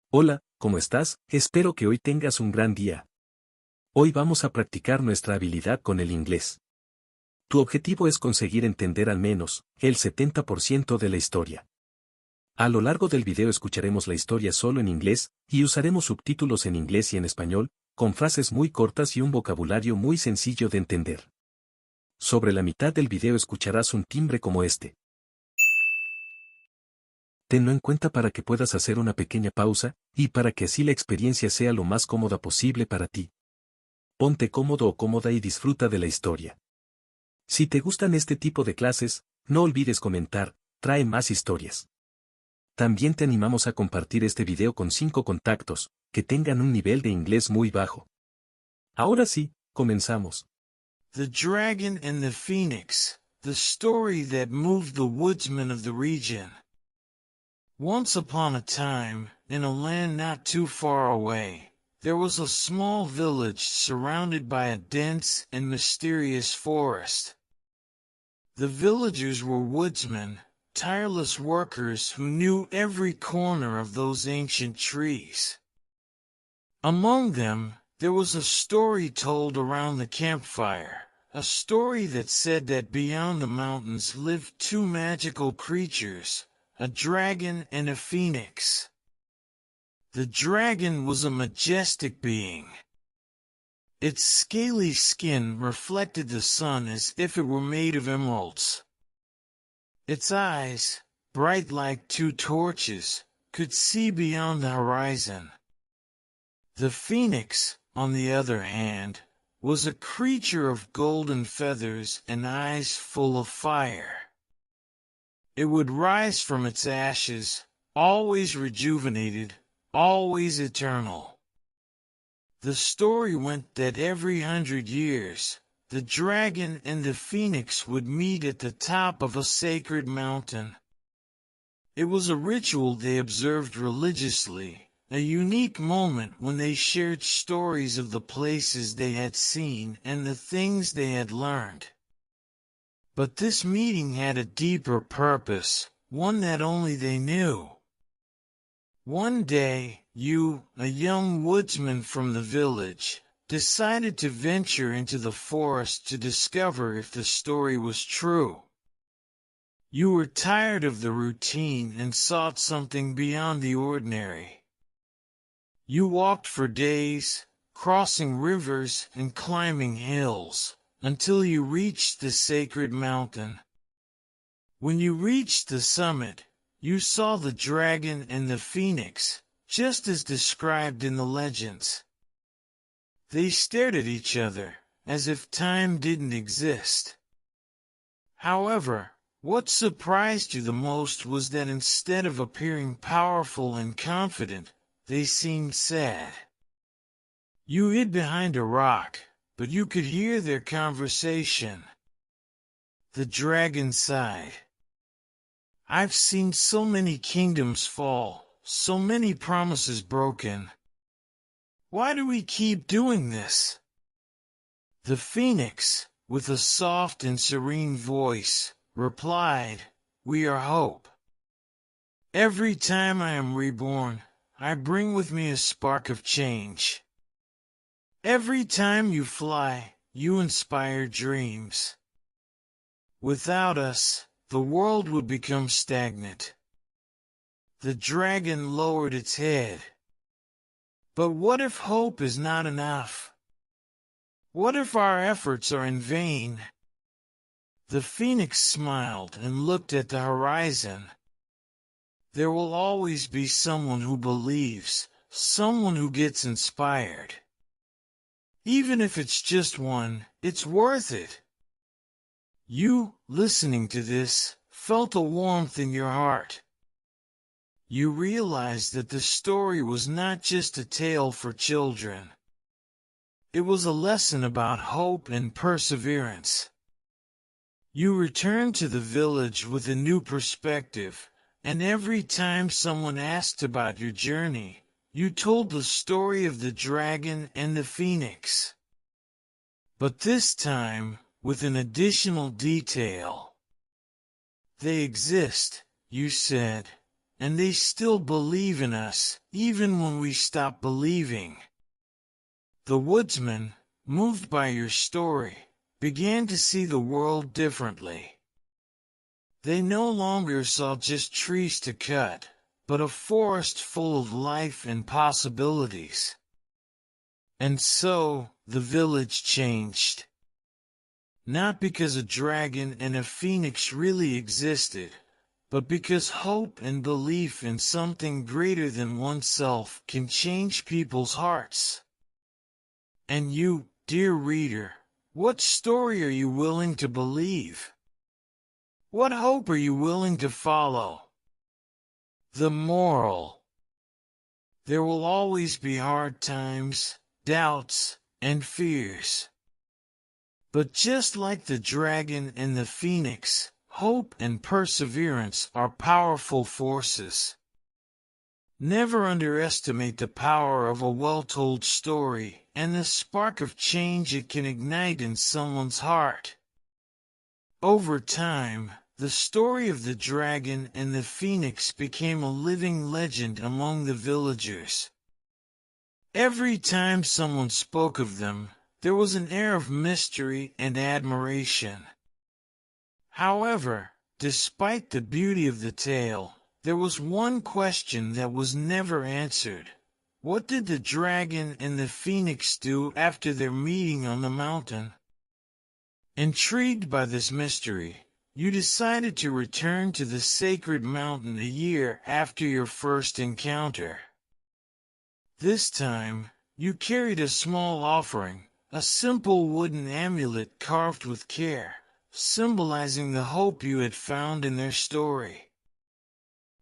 Hola, ¿cómo estás? Espero que hoy tengas un gran día. Hoy vamos a practicar nuestra habilidad con el inglés. Tu objetivo es conseguir entender al menos el 70% de la historia. A lo largo del video escucharemos la historia solo en inglés y usaremos subtítulos en inglés y en español, con frases muy cortas y un vocabulario muy sencillo de entender. Sobre la mitad del video escucharás un timbre como este. Tenlo en cuenta para que puedas hacer una pequeña pausa, y para que así la experiencia sea lo más cómoda posible para ti. Ponte cómodo o cómoda y disfruta de la historia. Si te gustan este tipo de clases, no olvides comentar, trae más historias. También te animamos a compartir este video con 5 contactos, que tengan un nivel de inglés muy bajo. Ahora sí, comenzamos. The Dragon and the Phoenix, the story that moved the woodsmen of the region. Once upon a time, in a land not too far away, there was a small village surrounded by a dense and mysterious forest. The villagers were woodsmen, tireless workers who knew every corner of those ancient trees. Among them, there was a story told around the campfire, a story that said that beyond the mountains lived two magical creatures, a dragon and a phoenix. The dragon was a majestic being. Its scaly skin reflected the sun as if it were made of emeralds. Its eyes, bright like two torches, could see beyond the horizon. The phoenix, on the other hand, was a creature of golden feathers and eyes full of fire. It would rise from its ashes, always rejuvenated, always eternal. The story went that every 100 years, the dragon and the phoenix would meet at the top of a sacred mountain. It was a ritual they observed religiously, a unique moment when they shared stories of the places they had seen and the things they had learned. But this meeting had a deeper purpose, one that only they knew. One day, you, a young woodsman from the village, decided to venture into the forest to discover if the story was true. You were tired of the routine and sought something beyond the ordinary. You walked for days, crossing rivers and climbing hills, until you reached the sacred mountain. When you reached the summit, you saw the dragon and the phoenix, just as described in the legends. They stared at each other, as if time didn't exist. However, what surprised you the most was that instead of appearing powerful and confident, they seemed sad. You hid behind a rock, but you could hear their conversation. The dragon sighed. I've seen so many kingdoms fall, so many promises broken. Why do we keep doing this? The phoenix, with a soft and serene voice, replied, We are hope. Every time I am reborn, I bring with me a spark of change. Every time you fly, you inspire dreams. Without us, the world would become stagnant. The dragon lowered its head. But what if hope is not enough? What if our efforts are in vain? The phoenix smiled and looked at the horizon. There will always be someone who believes, someone who gets inspired. Even if it's just one, it's worth it. You, listening to this, felt a warmth in your heart. You realized that the story was not just a tale for children. It was a lesson about hope and perseverance. You returned to the village with a new perspective, and every time someone asked about your journey, you told the story of the dragon and the phoenix. But this time, with an additional detail. They exist, you said, and they still believe in us, even when we stop believing. The woodsman, moved by your story, began to see the world differently. They no longer saw just trees to cut, but a forest full of life and possibilities. And so, the village changed. Not because a dragon and a phoenix really existed, but because hope and belief in something greater than oneself can change people's hearts. And you, dear reader, what story are you willing to believe? What hope are you willing to follow? The moral. There will always be hard times, doubts, and fears. But just like the dragon and the phoenix, hope and perseverance are powerful forces. Never underestimate the power of a well-told story and the spark of change it can ignite in someone's heart. Over time, the story of the dragon and the phoenix became a living legend among the villagers. Every time someone spoke of them, there was an air of mystery and admiration. However, despite the beauty of the tale, there was one question that was never answered. What did the dragon and the phoenix do after their meeting on the mountain? Intrigued by this mystery, you decided to return to the sacred mountain a year after your first encounter. This time, you carried a small offering, a simple wooden amulet carved with care, symbolizing the hope you had found in their story.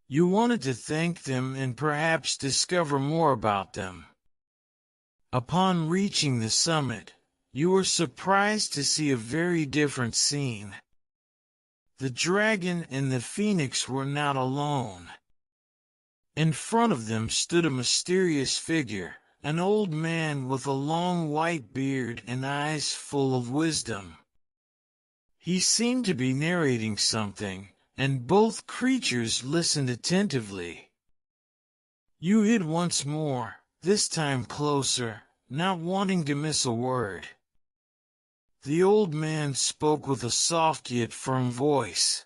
You wanted to thank them and perhaps discover more about them. Upon reaching the summit, you were surprised to see a very different scene. The dragon and the phoenix were not alone. In front of them stood a mysterious figure, an old man with a long white beard and eyes full of wisdom. He seemed to be narrating something, and both creatures listened attentively. You hid once more, this time closer, not wanting to miss a word. The old man spoke with a soft yet firm voice.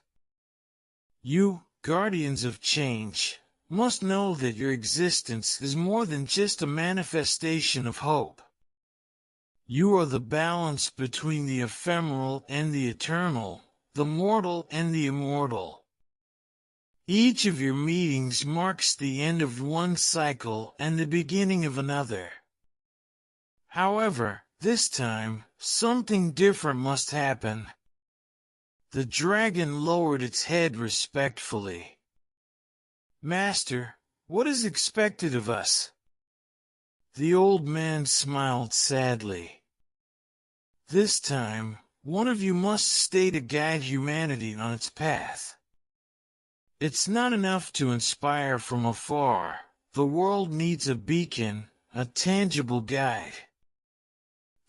You, guardians of change, must know that your existence is more than just a manifestation of hope. You are the balance between the ephemeral and the eternal, the mortal and the immortal. Each of your meetings marks the end of one cycle and the beginning of another. However, this time, something different must happen. The dragon lowered its head respectfully. Master, what is expected of us? The old man smiled sadly. This time, one of you must stay to guide humanity on its path. It's not enough to inspire from afar. The world needs a beacon, a tangible guide.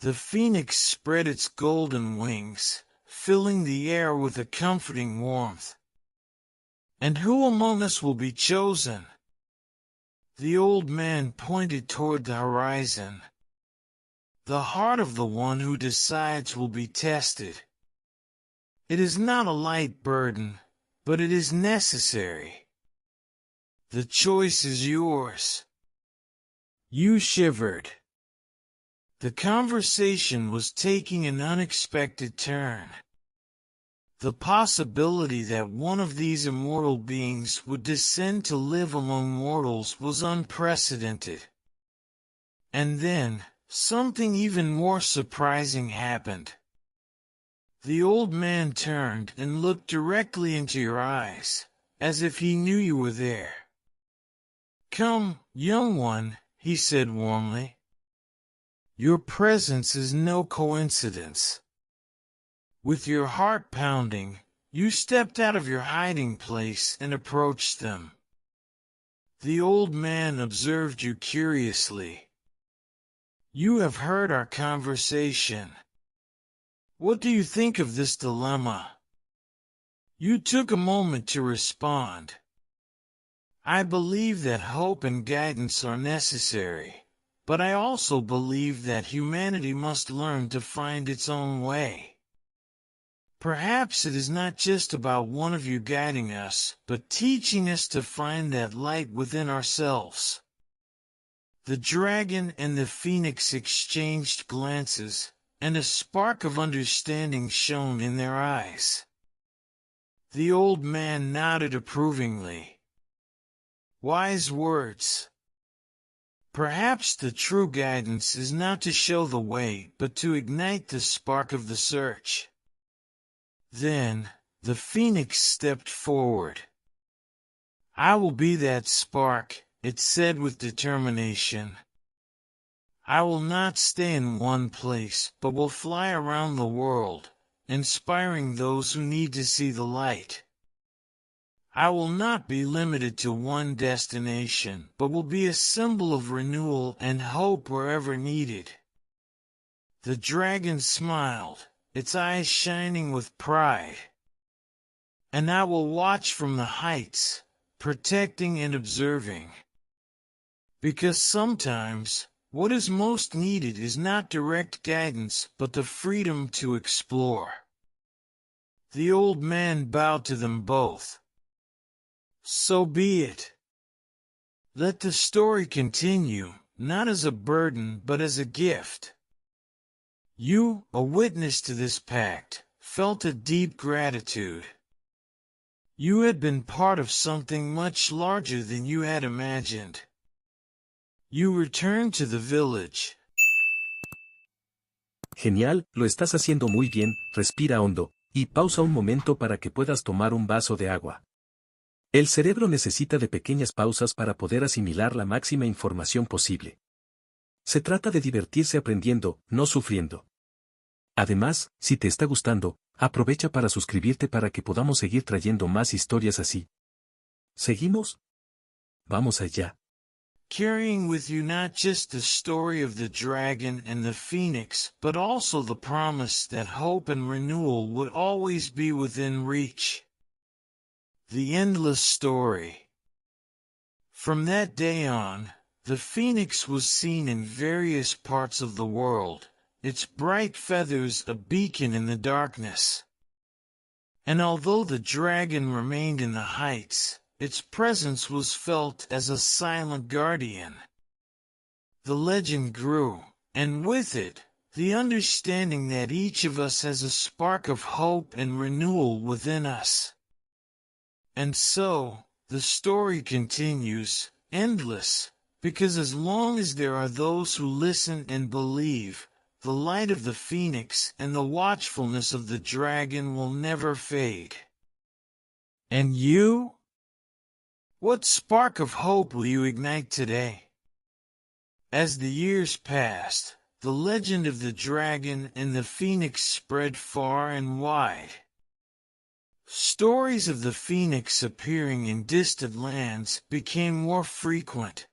The phoenix spread its golden wings, filling the air with a comforting warmth. And who among us will be chosen? The old man pointed toward the horizon. The heart of the one who decides will be tested. It is not a light burden, but it is necessary. The choice is yours. You shivered. The conversation was taking an unexpected turn. The possibility that one of these immortal beings would descend to live among mortals was unprecedented. And then, something even more surprising happened. The old man turned and looked directly into your eyes, as if he knew you were there. Come, young one, he said warmly. Your presence is no coincidence. With your heart pounding, you stepped out of your hiding place and approached them. The old man observed you curiously. You have heard our conversation. What do you think of this dilemma? You took a moment to respond. I believe that hope and guidance are necessary, but I also believe that humanity must learn to find its own way. Perhaps it is not just about one of you guiding us, but teaching us to find that light within ourselves. The dragon and the phoenix exchanged glances, and a spark of understanding shone in their eyes. The old man nodded approvingly. Wise words. Perhaps the true guidance is not to show the way, but to ignite the spark of the search. Then, the phoenix stepped forward. I will be that spark, it said with determination. I will not stay in one place, but will fly around the world, inspiring those who need to see the light. I will not be limited to one destination, but will be a symbol of renewal and hope wherever needed. The dragon smiled, its eyes shining with pride. And I will watch from the heights, protecting and observing. Because sometimes, what is most needed is not direct guidance, but the freedom to explore. The old man bowed to them both. So be it. Let the story continue, not as a burden, but as a gift. You, a witness to this pact, felt a deep gratitude. You had been part of something much larger than you had imagined. You returned to the village. Genial, lo estás haciendo muy bien, respira hondo, y pausa un momento para que puedas tomar un vaso de agua. El cerebro necesita de pequeñas pausas para poder asimilar la máxima información posible. Se trata de divertirse aprendiendo, no sufriendo. Además, si te está gustando, aprovecha para suscribirte para que podamos seguir trayendo más historias así. ¿Seguimos? Vamos allá. Carrying with you not just the story of the dragon and the phoenix, but also the promise that hope and renewal would always be within reach. The endless story. From that day on, the phoenix was seen in various parts of the world, its bright feathers a beacon in the darkness. And although the dragon remained in the heights, its presence was felt as a silent guardian. The legend grew, and with it, the understanding that each of us has a spark of hope and renewal within us. And so, the story continues, endless, because as long as there are those who listen and believe, the light of the phoenix and the watchfulness of the dragon will never fade. And you? What spark of hope will you ignite today? As the years passed, the legend of the dragon and the phoenix spread far and wide. Stories of the phoenix appearing in distant lands became more frequent.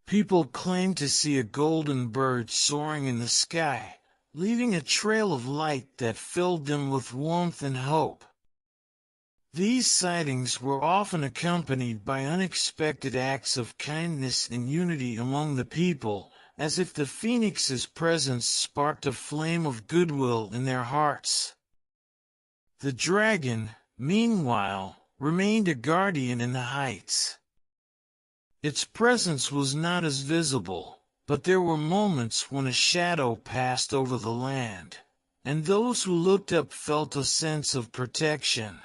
People claimed to see a golden bird soaring in the sky, leaving a trail of light that filled them with warmth and hope. These sightings were often accompanied by unexpected acts of kindness and unity among the people, as if the phoenix's presence sparked a flame of goodwill in their hearts. The dragon, meanwhile, remained a guardian in the heights. Its presence was not as visible, but there were moments when a shadow passed over the land, and those who looked up felt a sense of protection.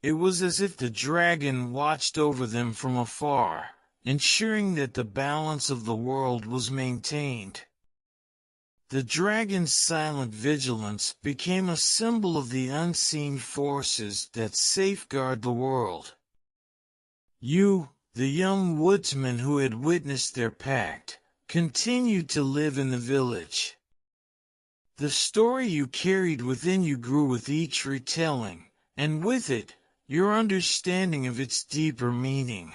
It was as if the dragon watched over them from afar, ensuring that the balance of the world was maintained. The dragon's silent vigilance became a symbol of the unseen forces that safeguard the world. You, the young woodsman who had witnessed their pact, continued to live in the village. The story you carried within you grew with each retelling, and with it, your understanding of its deeper meaning.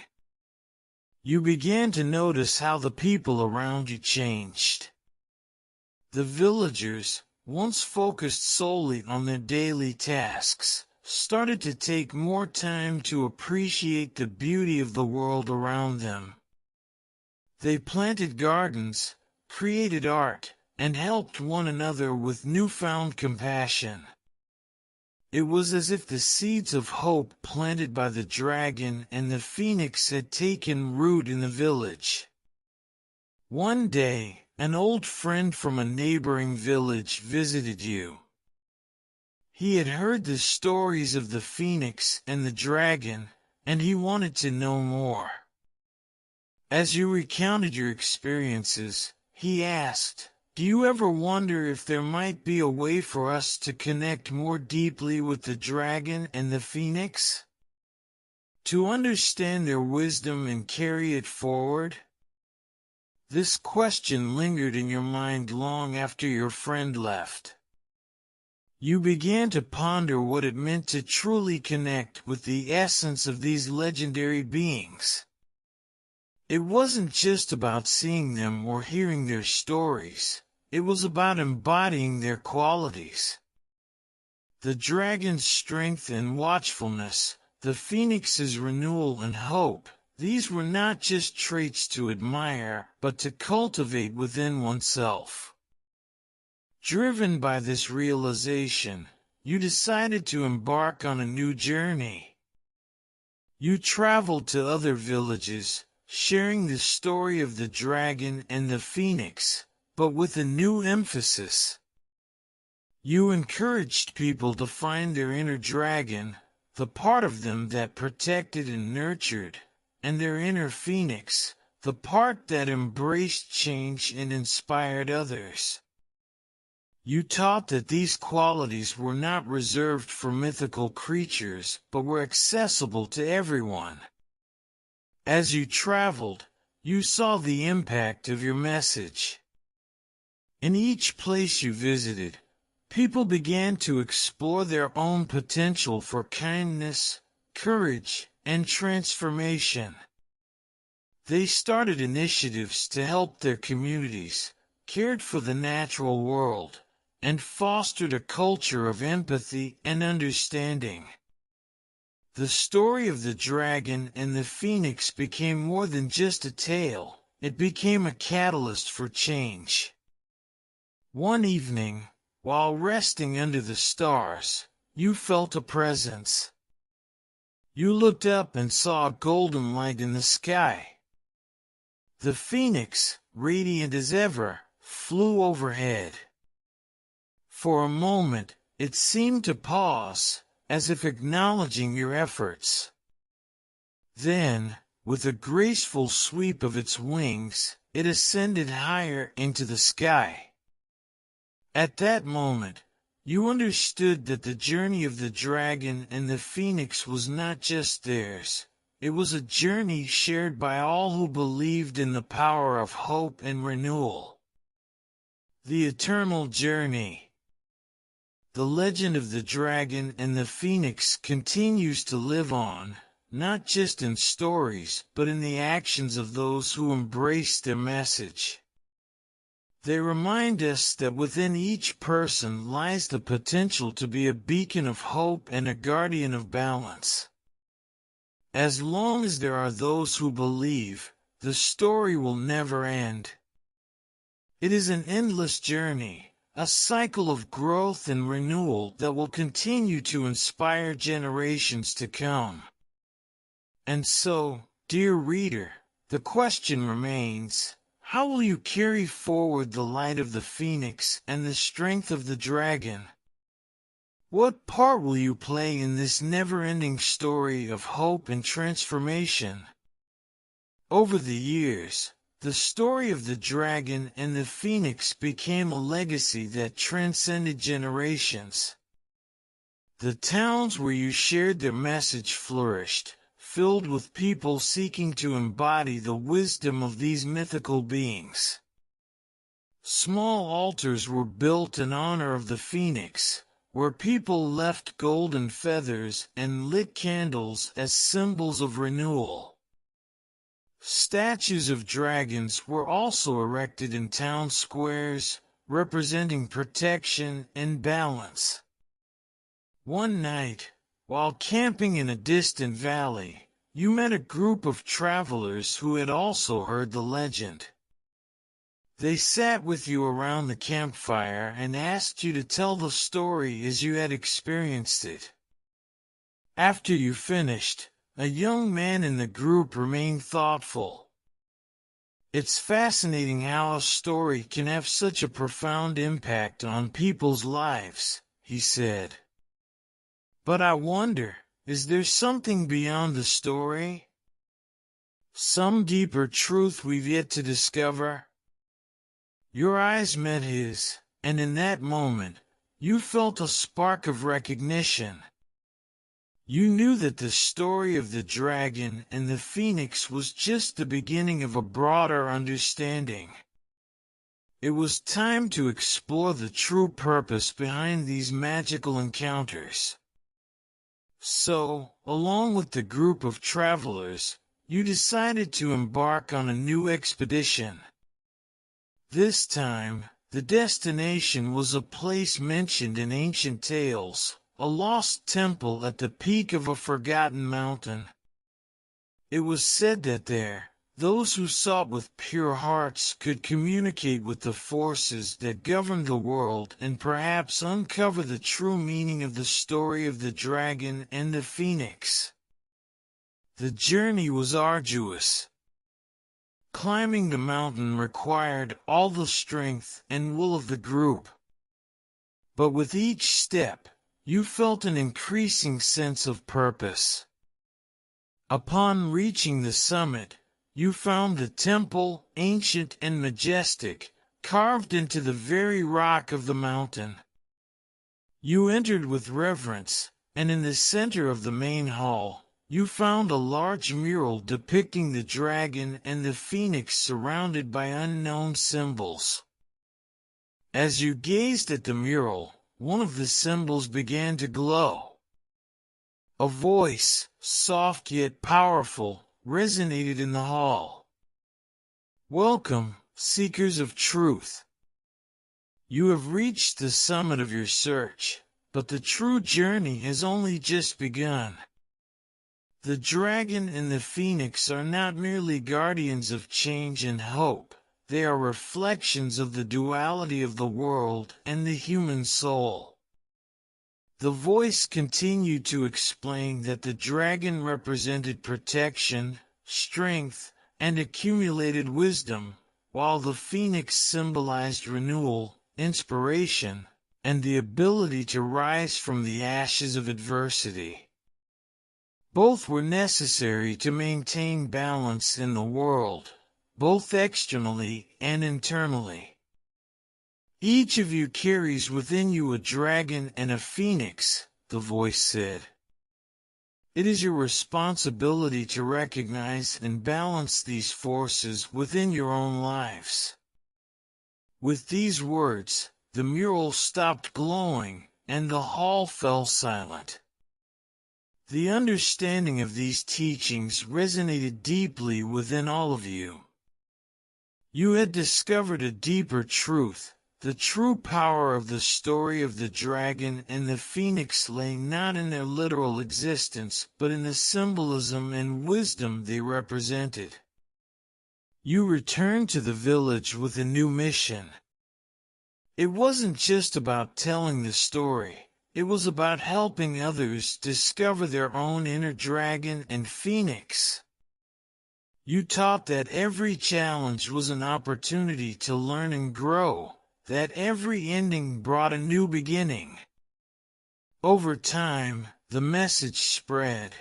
You began to notice how the people around you changed. The villagers, once focused solely on their daily tasks, started to take more time to appreciate the beauty of the world around them. They planted gardens, created art, and helped one another with newfound compassion. It was as if the seeds of hope planted by the dragon and the phoenix had taken root in the village. One day, an old friend from a neighboring village visited you. He had heard the stories of the phoenix and the dragon, and he wanted to know more. As you recounted your experiences, he asked, "Do you ever wonder if there might be a way for us to connect more deeply with the dragon and the phoenix? To understand their wisdom and carry it forward?" This question lingered in your mind long after your friend left. You began to ponder what it meant to truly connect with the essence of these legendary beings. It wasn't just about seeing them or hearing their stories. It was about embodying their qualities. The dragon's strength and watchfulness, the phoenix's renewal and hope, these were not just traits to admire, but to cultivate within oneself. Driven by this realization, you decided to embark on a new journey. You traveled to other villages, sharing the story of the dragon and the phoenix, but with a new emphasis. You encouraged people to find their inner dragon, the part of them that protected and nurtured, and their inner phoenix, the part that embraced change and inspired others. You taught that these qualities were not reserved for mythical creatures, but were accessible to everyone. As you traveled, you saw the impact of your message. In each place you visited, people began to explore their own potential for kindness, courage, and transformation. They started initiatives to help their communities, cared for the natural world, and fostered a culture of empathy and understanding. The story of the dragon and the phoenix became more than just a tale. It became a catalyst for change. One evening, while resting under the stars, you felt a presence. You looked up and saw a golden light in the sky. The phoenix, radiant as ever, flew overhead. For a moment, it seemed to pause, as if acknowledging your efforts. Then, with a graceful sweep of its wings, it ascended higher into the sky. At that moment, you understood that the journey of the dragon and the phoenix was not just theirs. It was a journey shared by all who believed in the power of hope and renewal. The eternal journey. The legend of the dragon and the phoenix continues to live on, not just in stories, but in the actions of those who embrace their message. They remind us that within each person lies the potential to be a beacon of hope and a guardian of balance. As long as there are those who believe, the story will never end. It is an endless journey, a cycle of growth and renewal that will continue to inspire generations to come. And so, dear reader, the question remains, how will you carry forward the light of the phoenix and the strength of the dragon? What part will you play in this never-ending story of hope and transformation? Over the years, the story of the dragon and the phoenix became a legacy that transcended generations. The towns where you shared their message flourished, filled with people seeking to embody the wisdom of these mythical beings. Small altars were built in honor of the phoenix, where people left golden feathers and lit candles as symbols of renewal. Statues of dragons were also erected in town squares, representing protection and balance. One night, While camping in a distant valley, you met a group of travelers who had also heard the legend. They sat with you around the campfire and asked you to tell the story as you had experienced it. After you finished, a young man in the group remained thoughtful. It's fascinating how a story can have such a profound impact on people's lives, he said. But I wonder, is there something beyond the story? Some deeper truth we've yet to discover? Your eyes met his, and in that moment, you felt a spark of recognition. You knew that the story of the dragon and the phoenix was just the beginning of a broader understanding. It was time to explore the true purpose behind these magical encounters. So, along with the group of travelers, you decided to embark on a new expedition. This time, the destination was a place mentioned in ancient tales, a lost temple at the peak of a forgotten mountain. It was said that there, those who sought with pure hearts could communicate with the forces that govern the world and perhaps uncover the true meaning of the story of the dragon and the phoenix. The journey was arduous. Climbing the mountain required all the strength and will of the group. But with each step, you felt an increasing sense of purpose. Upon reaching the summit, you found the temple, ancient and majestic, carved into the very rock of the mountain. You entered with reverence, and in the center of the main hall, you found a large mural depicting the dragon and the phoenix surrounded by unknown symbols. As you gazed at the mural, one of the symbols began to glow. A voice, soft yet powerful, resonated in the hall. Welcome, seekers of truth. You have reached the summit of your search, but the true journey has only just begun. The dragon and the phoenix are not merely guardians of change and hope, they are reflections of the duality of the world and the human soul. The voice continued to explain that the dragon represented protection, strength, and accumulated wisdom, while the phoenix symbolized renewal, inspiration, and the ability to rise from the ashes of adversity. Both were necessary to maintain balance in the world, both externally and internally. Each of you carries within you a dragon and a phoenix, the voice said. It is your responsibility to recognize and balance these forces within your own lives. With these words, the mural stopped glowing, and the hall fell silent. The understanding of these teachings resonated deeply within all of you. You had discovered a deeper truth. The true power of the story of the dragon and the phoenix lay not in their literal existence, but in the symbolism and wisdom they represented. You returned to the village with a new mission. It wasn't just about telling the story. It was about helping others discover their own inner dragon and phoenix. You taught that every challenge was an opportunity to learn and grow, that every ending brought a new beginning. Over time, the message spread,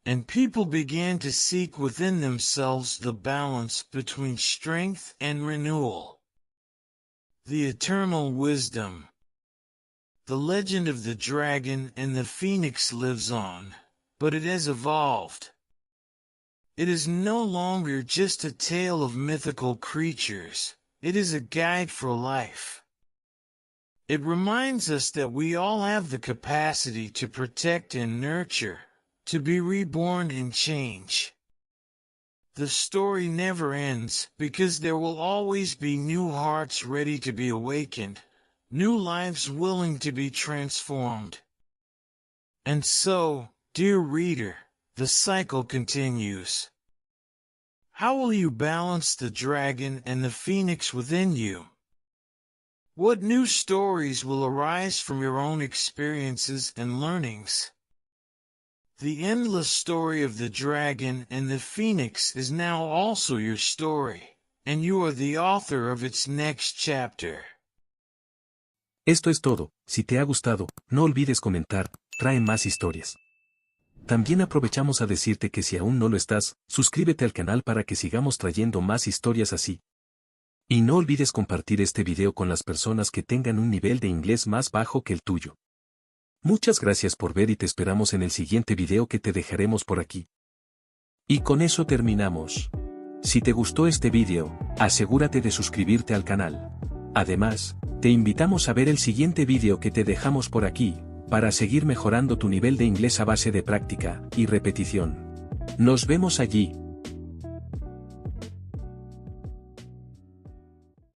and people began to seek within themselves the balance between strength and renewal. The eternal wisdom. The legend of the dragon and the phoenix lives on, but it has evolved. It is no longer just a tale of mythical creatures, it is a guide for life. It reminds us that we all have the capacity to protect and nurture, to be reborn and change. The story never ends because there will always be new hearts ready to be awakened, new lives willing to be transformed. And so, dear reader, the cycle continues. How will you balance the dragon and the phoenix within you? What new stories will arise from your own experiences and learnings? The endless story of the dragon and the phoenix is now also your story, and you are the author of its next chapter. Esto es todo. Si te ha gustado, no olvides comentar, trae más historias. También aprovechamos a decirte que si aún no lo estás, suscríbete al canal para que sigamos trayendo más historias así. Y no olvides compartir este video con las personas que tengan un nivel de inglés más bajo que el tuyo. Muchas gracias por ver y te esperamos en el siguiente video que te dejaremos por aquí. Y con eso terminamos. Si te gustó este video, asegúrate de suscribirte al canal. Además, te invitamos a ver el siguiente video que te dejamos por aquí, para seguir mejorando tu nivel de inglés a base de práctica y repetición. Nos vemos allí.